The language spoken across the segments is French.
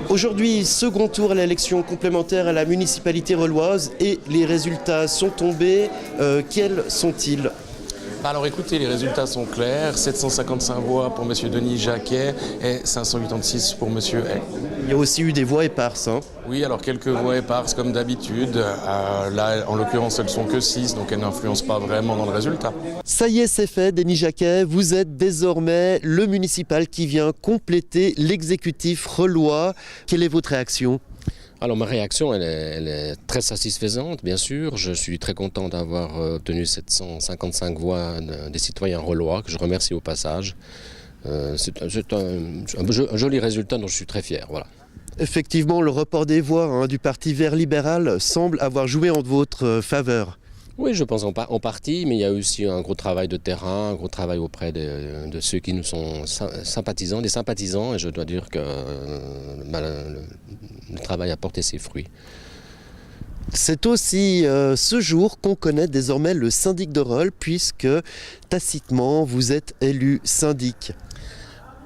Aujourd'hui, second tour à l'élection complémentaire à la municipalité reloise et les résultats sont tombés. Quels sont-ils ? Alors écoutez, les résultats sont clairs, 755 voix pour M. Denis Jacquet et 586 pour M. Hay. Il y a aussi eu des voix éparses. Oui, alors quelques voix éparses comme d'habitude. Là, en l'occurrence, elles ne sont que 6, donc elles n'influencent pas vraiment dans le résultat. Ça y est, c'est fait, Denis Jacquet. Vous êtes désormais le municipal qui vient compléter l'exécutif relois. Quelle est votre réaction ? Alors ma réaction, elle est très satisfaisante, bien sûr. Je suis très content d'avoir obtenu 755 voix des citoyens relois, que je remercie au passage. C'est un joli résultat dont je suis très fier. Voilà. Effectivement, le report des voix du Parti vert libéral semble avoir joué en votre faveur. Oui, je pense en partie, mais il y a aussi un gros travail de terrain, un gros travail auprès de ceux qui nous sont sympathisants, des sympathisants, et je dois dire que le travail a porté ses fruits. C'est aussi ce jour qu'on connaît désormais le syndic de rôle, puisque tacitement vous êtes élu syndic.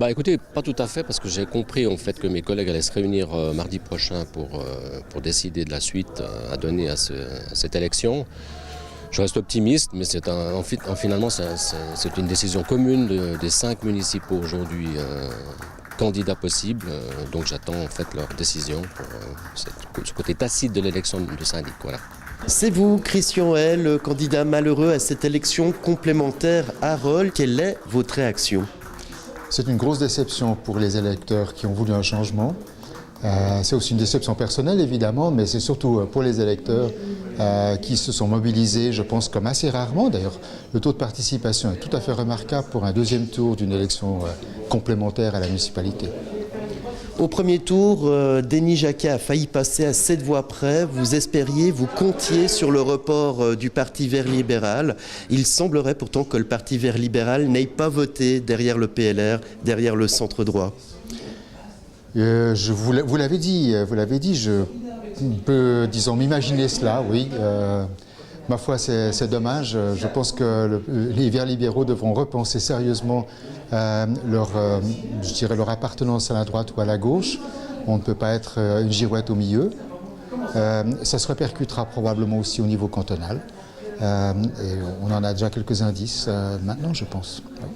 Écoutez, pas tout à fait, parce que j'ai compris en fait que mes collègues allaient se réunir mardi prochain pour décider de la suite à donner à cette élection. Je reste optimiste, mais finalement c'est une décision commune des 5 municipaux aujourd'hui candidats possibles. Donc j'attends en fait leur décision pour ce côté tacite de l'élection de syndic. Voilà. C'est vous, Christian Hay, le candidat malheureux à cette élection complémentaire à Rolle. Quelle est votre réaction ? C'est une grosse déception pour les électeurs qui ont voulu un changement. C'est aussi une déception personnelle évidemment, mais c'est surtout pour les électeurs qui se sont mobilisés, je pense, comme assez rarement. D'ailleurs, le taux de participation est tout à fait remarquable pour un deuxième tour d'une élection complémentaire à la municipalité. Au premier tour, Denis Jacquet a failli passer à 7 voix près. Vous espériez, vous comptiez sur le report du Parti vert libéral. Il semblerait pourtant que le Parti vert libéral n'ait pas voté derrière le PLR, derrière le centre droit. Vous l'avez dit, je peux, disons, m'imaginer cela, oui. Ma foi, c'est dommage. Je pense que les Verts libéraux devront repenser sérieusement leur appartenance à la droite ou à la gauche. On ne peut pas être une girouette au milieu. Ça se répercutera probablement aussi au niveau cantonal. Et on en a déjà quelques indices maintenant, je pense. Oui.